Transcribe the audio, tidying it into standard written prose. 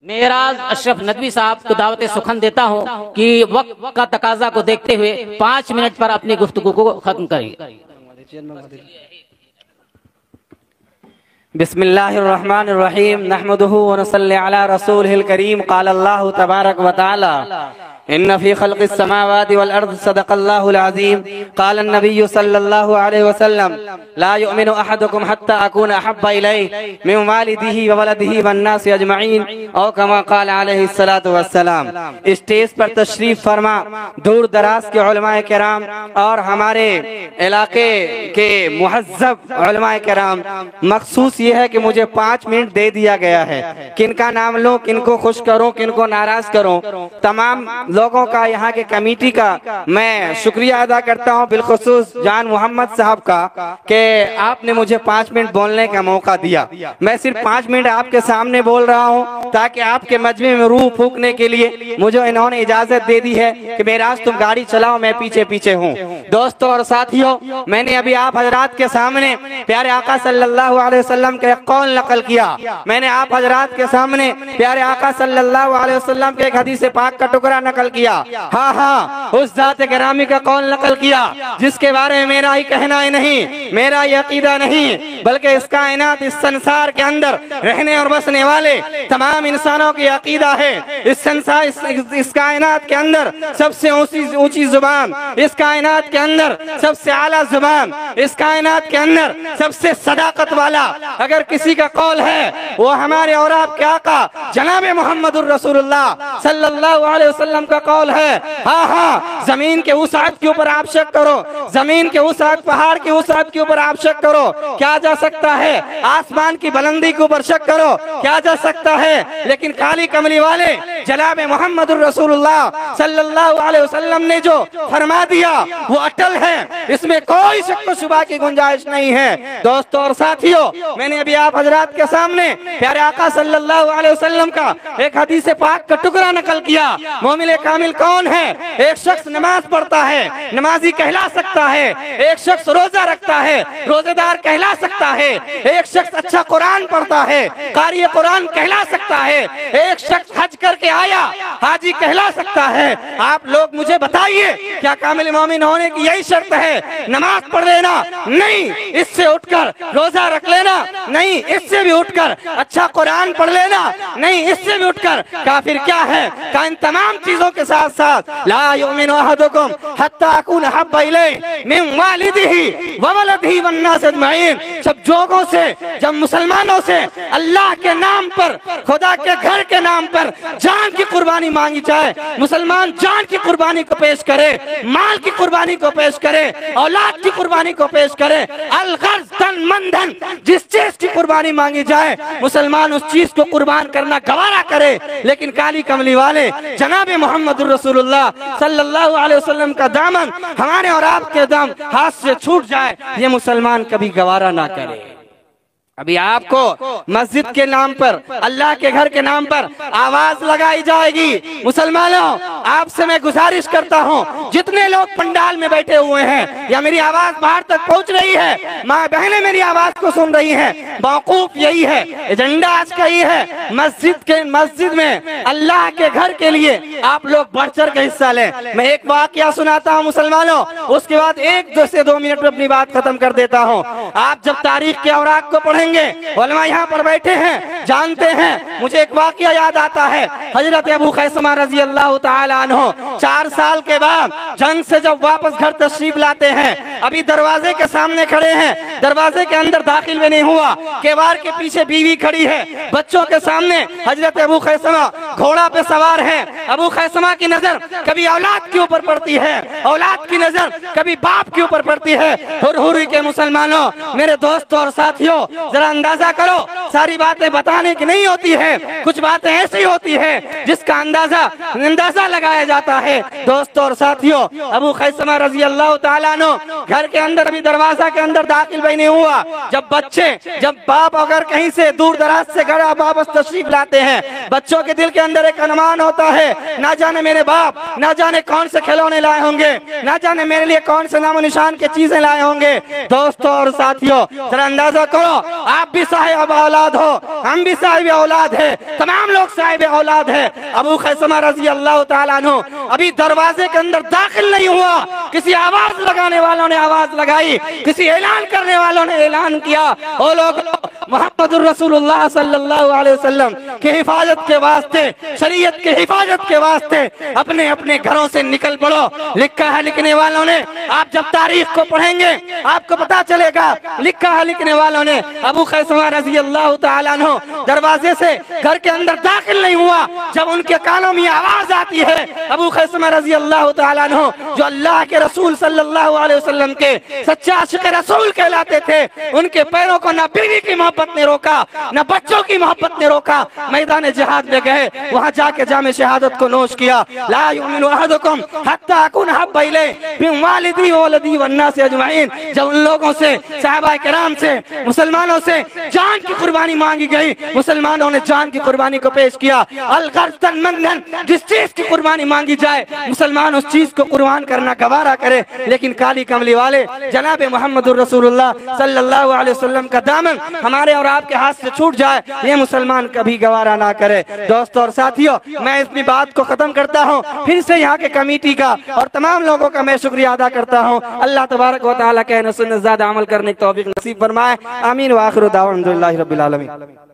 मेराज अशरफ नदवी साहब को दावत सुखन देता हूँ कि वक्त का तकाजा को देखते हुए 5 मिनट पर अपनी गुफ्तगू को खत्म करेंगे। बिस्मिल्लाहिर्रहमानिर्रहीम नहमदुहु व नसल्ली अला रसूलिहिल करीम क़ाल अल्लाहु तबारक व तआला इन्न फी खल्क़िस समावाति वल अर्द सदक़ल्लाहुल अज़ीम क़ाल अन्नबिय्यु सल्लल्लाहु अलैहि वसल्लम ला युमिनु अहदुकुम हत्ता अकूना अहब्बा इलैहि मिन वालिदिही व वलदिही वन नासि अजमईन औ कमा क़ाल अलैहि सलातु वस्सलाम। स्टेज पर तशरीफ फरमा दूर दराज के उलमाए किराम और हमारे इलाके के मुहज्जब उलमाए किराम, मखसूस ये है कि मुझे 5 मिनट दे दिया गया है। किनका नाम लूं, किनको खुश करूं, किनको नाराज करूं, तमाम लोगों का, यहाँ के कमेटी का मैं शुक्रिया अदा करता हूँ, बिलखुसूस जान मोहम्मद साहब का कि आपने मुझे 5 मिनट बोलने का मौका दिया। मैं सिर्फ 5 मिनट आपके सामने बोल रहा हूँ ताकि आपके मजमे में रूह फूकने के लिए मुझे इन्होंने इजाजत दे दी है कि मेराज तुम गाड़ी चलाओ, मैं पीछे पीछे हूँ। दोस्तों और साथियों, मैंने अभी आप हजरात के सामने प्यारे आका सल्लल्लाहु अलैहि वसल्लम के कौल नकल किया। मैंने आप हजरात के सामने प्यारे आका सल्लल्लाहु अलैहि वसल्लम के एक हदीस पाक का टुकड़ा नकल किया। हाँ, उस जात गिरामी का कौल नकल किया जिसके बारे में मेरा ही कहना ही नहीं, मेरा ये अकीदा नहीं, बल्कि इस कायनात, इस संसार के अंदर रहने और बसने वाले तमाम इंसानों की अकीदा है। इस संसार, इस कायनात के अंदर सबसे ऊंची जुबान, इस कायनात के अंदर सबसे आला जुबान, इस कायनात के अंदर सबसे सदाकत वाला अगर किसी का कौल है वो हमारे और आपके आका जनाब मोहम्मदुर रसूलुल्लाह सल्लल्लाहु अलैहि वसल्लम का कौल है। हाँ, जमीन के उसात के ऊपर आप शक करो, जमीन के उसात, पहाड़ के उसात के ऊपर आप शक करो, क्या जा सकता है? आसमान की बुलंदी के ऊपर शक करो, क्या जा सकता है? लेकिन काली कमली वाले जनाब मोहम्मदुर रसूलुल्लाह सल्लल्लाहु अलैहि वसल्लम ने जो फरमा दिया वो अटल है, इसमें कोई शक व शुबा की गुंजाइश नहीं है। दोस्तों और साथियों, मैंने अभी आप हजरात के सामने प्यारे आका सल्लल्लाहु अलैहि वसल्लम का एक हदीस पाक का टुकड़ा नकल किया। मोमिन कामिल कौन है? एक शख्स नमाज पढ़ता है, नमाजी कहला सकता है। एक शख्स रोजा रखता है, रोजेदार कहला सकता है। एक शख्स अच्छा कुरान पढ़ता है, कारी कुरान कहला सकता है। एक शख्स हज करके आया, हाजी कहला सकता है। आप लोग मुझे बताइए, क्या कामिल मोमिन होने की यही शर्त है? नमाज पढ़ लेना? नहीं, इससे उठकर रोजा रख लेना? नहीं, इससे भी उठकर अच्छा कुरान पढ़ लेना? नहीं, इससे भी उठकर काफिर क्या है? का इन तमाम चीजों के साथ साथ ला युमिनु अहदुकुम हत्ता अकूना अहब्बा इलैहि मिन वालिदिही व वलदिही वन नास अजमईन। जब लोगों से, जब मुसलमानों से अल्लाह के नाम पर, खुदा के घर के नाम पर जान की कुर्बानी मांगी जाए, मुसलमान जान की कुर्बानी को पेश करे, माल की कुर्बानी को पेश करे, औलाद की कुर्बानी को पेश करे, अलगर्ज तन मन धन, जिस चीज की कुर्बानी मांगी जाए मुसलमान उस चीज को कुर्बान करना गवारा करे। लेकिन काली कमली वाले जनाब मोहम्मदुर रसूलुल्लाह सल्लल्लाहु अलैहि वसल्लम का दामन हमारे और आपके दाम हाथ से छूट जाए, ये मुसलमान कभी गवारा ना करे। अभी आपको मस्जिद के नाम पर, अल्लाह के घर के नाम पर आवाज लगाई जाएगी। मुसलमानों, आपसे मैं गुजारिश करता हूँ, जितने लोग पंडाल में बैठे हुए हैं या मेरी आवाज बाहर तक पहुँच रही है, माँ बहनें मेरी आवाज को सुन रही हैं, मौकूफ यही है, एजेंडा आज का ही है, मस्जिद में अल्लाह के घर के लिए आप लोग बढ़ चढ़ के हिस्सा लें। मैं एक वाकया सुनाता हूँ मुसलमानों, उसके बाद 1 से 2 मिनट में अपनी बात खत्म कर देता हूँ। आप जब तारीख के औराक को पढ़ेंगे, उलमा यहाँ पर बैठे हैं, जानते हैं, मुझे एक वाकया याद आता है। हजरत अबू खैसमा रजी अल्लाह ताला अन्हु 4 साल के बाद जंग से जब वापस घर तशरीफ लाते हैं, अभी दरवाजे के सामने खड़े हैं, दरवाजे के अंदर दाखिल भी नहीं हुआ, केवाड़ के पीछे बीवी खड़ी है, बच्चों के सामने हजरत अबू खैसमा घोड़ा पे सवार है। अबू खैसमा की नजर कभी औलाद के ऊपर पड़ती है, औलाद की नजर कभी बाप के ऊपर पड़ती है। हुर्हुरी के मुसलमानों, मेरे दोस्तों और साथियों, जरा अंदाजा करो, सारी बातें बताने की नहीं होती है, कुछ बातें ऐसी होती है जिसका अंदाजा लगाया जाता है। दोस्तों और साथियों, अबू खैसमा रजी अल्लाह ताला अन्हु घर के अंदर, अभी दरवाजा के अंदर दाखिल भी नहीं हुआ, जब बाप अगर कहीं से दूर दराज से घर वापस तशरीफ लाते हैं, बच्चों के दिल के अंदर एक अनुमान होता है, ना जाने मेरे बाप ना जाने कौन से खिलौने लाए होंगे, ना जाने मेरे लिए कौन से नामो निशान के चीजें लाए होंगे। दोस्तों और साथियों, जरा अंदाजा करो, आप भी साहिब औलाद हो, हम भी साहिब औलाद है, तमाम लोग साहिब औलाद है। अबू खैसमा रजी अल्लाह ताला अन्हु अभी दरवाजे के अंदर दाखिल नहीं हुआ, किसी आवाज लगाने वालों ने आवाज लगाई, किसी ऐलान करने वालों ने ऐलान किया, ओ लोग मुहम्मदुर रसूलुल्लाह सल्लल्लाहु अलैहि वसल्लम के हिफाजत के वास्ते, शरीयत के हिफाजत के वास्ते अपने अपने घरों से निकल पड़ो। लिखा है लिखने वालों ने, आप जब तारीख को पढ़ेंगे आपको पता चलेगा, लिखा है लिखने वालों ने अबू खैसमा रजी अल्लाह ताला अन्हु दरवाजे से घर के अंदर दाखिल नहीं हुआ, जब उनके कानों में आवाज आती है अबू खैसमा रजी अल्लाह ताला अन्हु जो अल्लाह के रसूल सल्लल्लाहु अलैहि वसल्लम के सच्चा आशिक रसूल कहलाते थे, उनके पैरों को न बीवी की मोहब्बत ने रोका न बच्चों की मोहब्बत ने रोका, मैदान जिहाद में गए, वहां जाके जामे शहादत को नोश किया। ला युमिनु अहदुकुम हत्ता अकुन हब्बा इलैहि मिन वालिदी व वलदी व अन्नास अजमईन। जब उन लोगों से, सहाबा किराम से, मुसलमानों से जान की कुर्बानी मांगी गई, मुसलमानों ने जान की कुर्बानी को पेश किया। अल गर्तन मंदन, जिस चीज की कुर्बानी मांगी जाए मुसलमान उस चीज को कुर्बान करना गवारा करे, लेकिन काली कमली वाले जनाब मुहम्मदुर रसूलुल्लाह सल्लल्लाहु अलैहि वसल्लम का दामन हमारे और आपके हाथ से छूट जाए, ये मुसलमान कभी गवारा ना करे। दोस्तों और साथियों, मैं अपनी बात को खत्म करता हूँ, फिर से यहाँ के कमेटी का और तमाम लोगों का मैं शुक्रिया अदा करता हूँ। अल्लाह तबारक व तआला कहने सुन्नत ज़्यादा अमल करने की तौफीक नसीब फरमाए। आमीन व आखिरु दावा अल्हम्दुलिल्लाहि रब्बिल आलमीन।